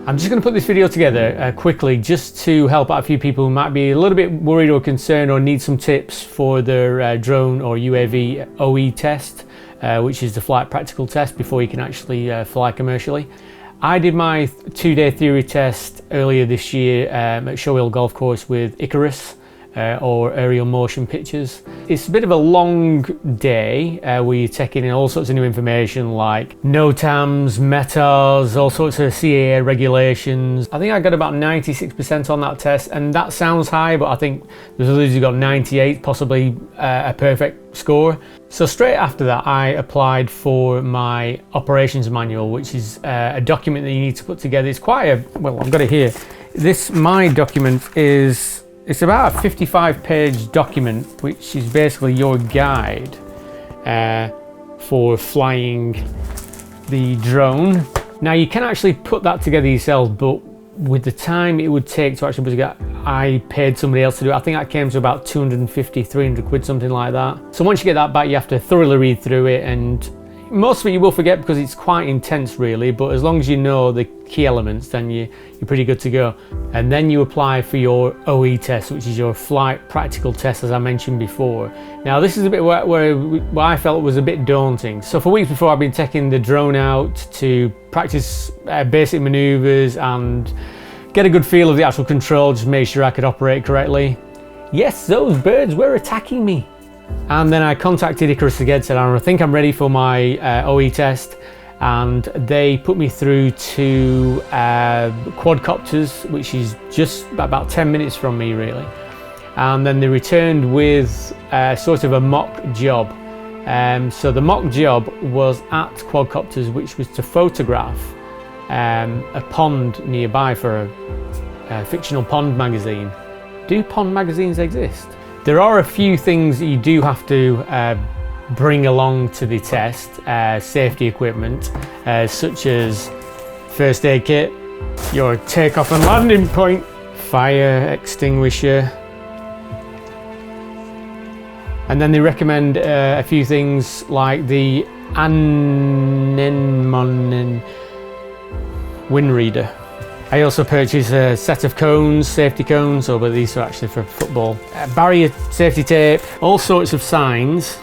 I'm just going to put this video together quickly just to help out a few people who might be a little bit worried or concerned or need some tips for their drone or UAV OE test, which is the flight practical test before you can actually fly commercially. I did my 2-day theory test earlier this year at Showhill Golf Course with Icarus, or aerial motion pictures. It's a bit of a long day where you're taking in all sorts of new information like NOTAMs, METARs, all sorts of CAA regulations. I think I got about 96% on that test, and that sounds high, but I think there's others who got 98, possibly a perfect score. So straight after that, I applied for my operations manual, which is a document that you need to put together. It's quite a, well, I've got it here. My document is, it's about a 55-page document, which is basically your guide for flying the drone. Now you can actually put that together yourself, but with the time it would take to actually put it together, I paid somebody else to do it. I think that came to about 250, 300 quid, something like that. So once you get that back, you have to thoroughly read through it, and most of it you will forget because it's quite intense really, but as long as you know the key elements, then you're pretty good to go. And then you apply for your OE test, which is your flight practical test, as I mentioned before. Now this is a bit where I felt was a bit daunting. So for weeks before, I've been taking the drone out to practice basic maneuvers and get a good feel of the actual control, just make sure I could operate correctly. Yes, those birds were attacking me. And then I contacted Icarus again, said I think I'm ready for my OE test, and they put me through to quadcopters, which is just about 10 minutes from me really. And then they returned with sort of a mock job. So the mock job was at quadcopters, which was to photograph a pond nearby for a fictional pond magazine. Do pond magazines exist? There are a few things that you do have to bring along to the test, safety equipment, such as first aid kit, your takeoff and landing point, fire extinguisher, and then they recommend a few things like the anemone wind reader. I also purchased a set of cones, safety cones, but these are actually for football. Barrier safety tape, all sorts of signs.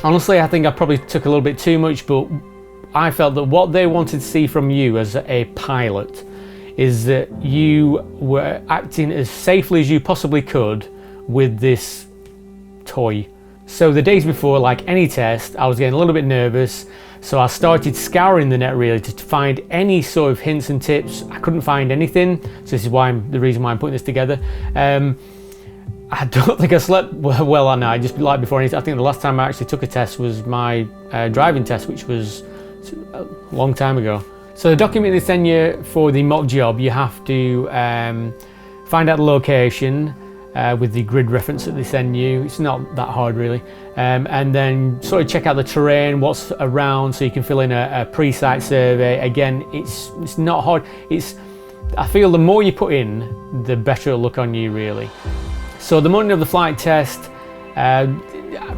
Honestly, I think I probably took a little bit too much, but I felt that what they wanted to see from you as a pilot is that you were acting as safely as you possibly could with this toy. So the days before, like any test, I was getting a little bit nervous. So I started scouring the net really to find any sort of hints and tips. I couldn't find anything, so this is the reason why I'm putting this together. I don't think I slept well that night, just like before anything. I think the last time I actually took a test was my driving test, which was a long time ago. So the document they send you for the mock job, you have to find out the location with the grid reference that they send you. It's not that hard really. And then sort of check out the terrain, what's around, so you can fill in a pre-site survey. Again, it's not hard. I feel the more you put in, the better it'll look on you really. So the morning of the flight test,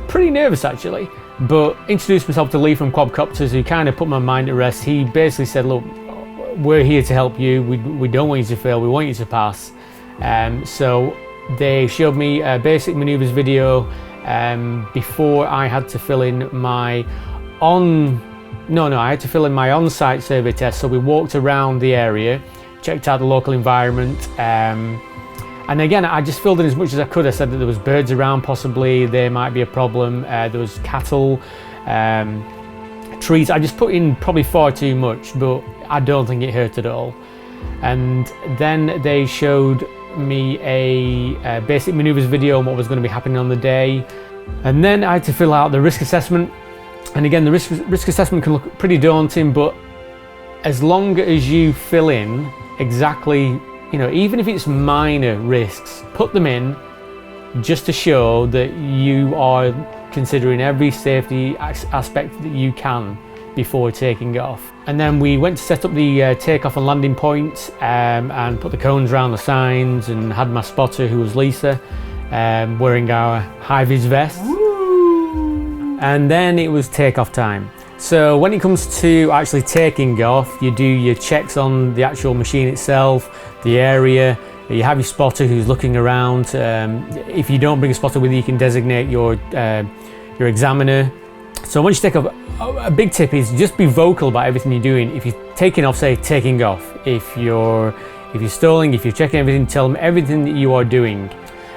pretty nervous actually, but introduced myself to Lee from Quadcopters, who kind of put my mind at rest. He basically said, look, we're here to help you. We don't want you to fail, we want you to pass. So they showed me a basic maneuvers video before I had to fill in my I had to fill in my on-site survey test. So we walked around the area, checked out the local environment, and again I just filled in as much as I could. I said that there was birds around, possibly there might be a problem, there was cattle, trees. I just put in probably far too much, but I don't think it hurt at all. And then they showed me a basic maneuvers video on what was going to be happening on the day, and then I had to fill out the risk assessment. And again, the risk assessment can look pretty daunting, but as long as you fill in exactly, even if it's minor risks, put them in just to show that you are considering every safety aspect that you can before taking off. And then we went to set up the takeoff and landing point, and put the cones around the signs, and had my spotter, who was Lisa, wearing our high-vis vest. And then it was takeoff time. So when it comes to actually taking off, you do your checks on the actual machine itself, the area, you have your spotter who's looking around. If you don't bring a spotter with you, you can designate your examiner. So once you take off, a big tip is just be vocal about everything you're doing. If you're taking off, say taking off. If you're stalling, if you're checking everything, tell them everything that you are doing.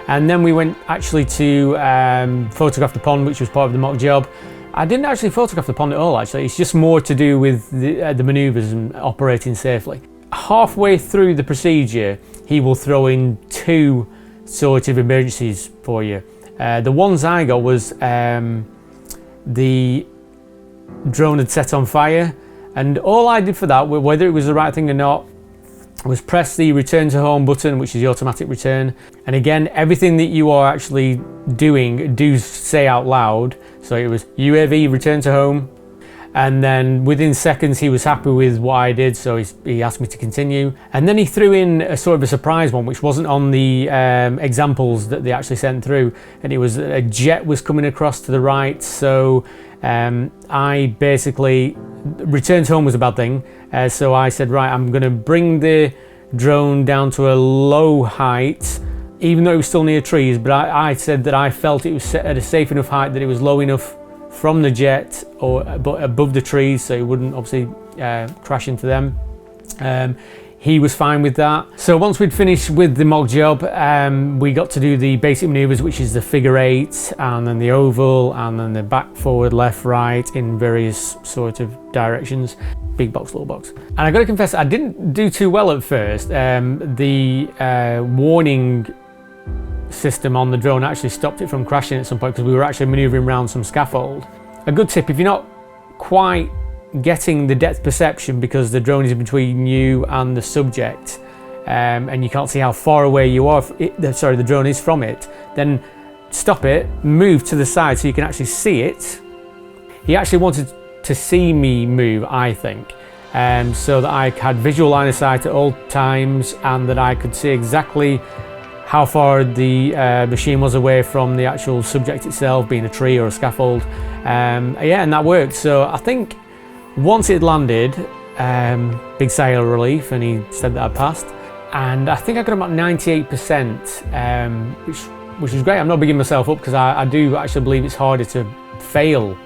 And then we went actually to photograph the pond, which was part of the mock job. I didn't actually photograph the pond at all, actually. It's just more to do with the manoeuvres and operating safely. Halfway through the procedure, he will throw in 2 sort of emergencies for you. The ones I got was the drone had set on fire, and all I did for that, whether it was the right thing or not, was press the return to home button, which is the automatic return. And again, everything that you are actually doing, do say out loud. So it was UAV return to home, and then within seconds he was happy with what I did, so he asked me to continue. And then he threw in a sort of a surprise one, which wasn't on the examples that they actually sent through, and it was a jet was coming across to the right. So I basically, return to home was a bad thing, so I said, right, I'm going to bring the drone down to a low height, even though it was still near trees, but I said that I felt it was set at a safe enough height that it was low enough from the jet but above the trees, so it wouldn't obviously crash into them. He was fine with that. So once we'd finished with the mock job, we got to do the basic maneuvers, which is the figure 8, and then the oval, and then the back, forward, left, right, in various sort of directions. Big box, little box. And I got to confess, I didn't do too well at first. The warning system on the drone actually stopped it from crashing at some point, because we were actually maneuvering around some scaffold. A good tip, if you're not quite getting the depth perception because the drone is between you and the subject, and you can't see how far away you are, the drone is from it, then stop it, move to the side so you can actually see it. He actually wanted to see me move, I think, so that I had visual line of sight at all times, and that I could see exactly how far the machine was away from the actual subject itself, being a tree or a scaffold. Yeah, and that worked. So I think once it landed, big sigh of relief, and he said that I passed. And I think I got about 98%, which is great. I'm not bigging myself up, because I do actually believe it's harder to fail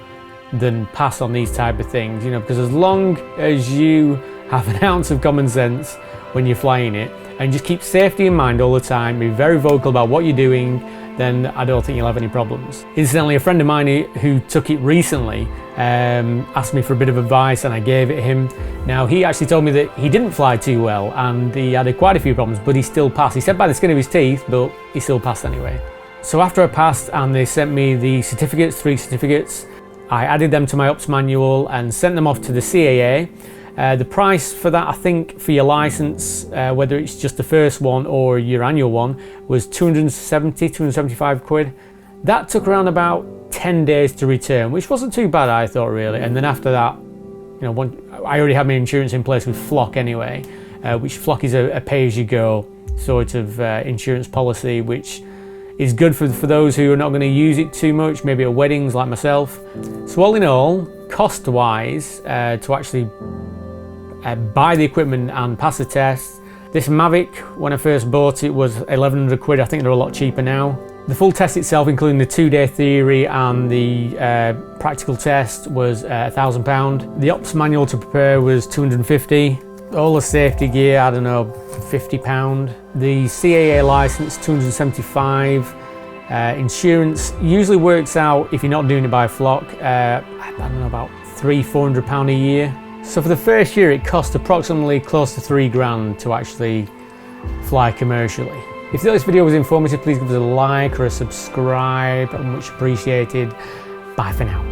than pass on these type of things, you know, because as long as you have an ounce of common sense when you're flying it, and just keep safety in mind all the time, be very vocal about what you're doing, then I don't think you'll have any problems. Incidentally, a friend of mine who took it recently asked me for a bit of advice, and I gave it him. Now, he actually told me that he didn't fly too well, and he had quite a few problems, but he still passed. He said by the skin of his teeth, but he still passed anyway. So after I passed and they sent me the certificates, 3 certificates, I added them to my ops manual and sent them off to the CAA. The price for that, I think, for your license, whether it's just the first one or your annual one, was 275 quid. That took around about 10 days to return, which wasn't too bad, I thought, really. And then after that, you know, I already had my insurance in place with Flock anyway, which Flock is a pay-as-you-go sort of insurance policy, which is good for those who are not going to use it too much, maybe at weddings like myself. So all in all, cost-wise, to actually buy the equipment and pass the test, this Mavic, when I first bought it, was 1100 quid. I think they're a lot cheaper now. The full test itself, including the 2-day theory and the practical test, was £1,000. The ops manual to prepare was 250. All the safety gear, I don't know, £50. The CAA license, 275. Insurance usually works out, if you're not doing it by Flock, I don't know, about £300-400 a year. So for the first year, it cost approximately close to £3,000 to actually fly commercially. If you thought this video was informative, please give us a like or a subscribe, much appreciated. Bye for now.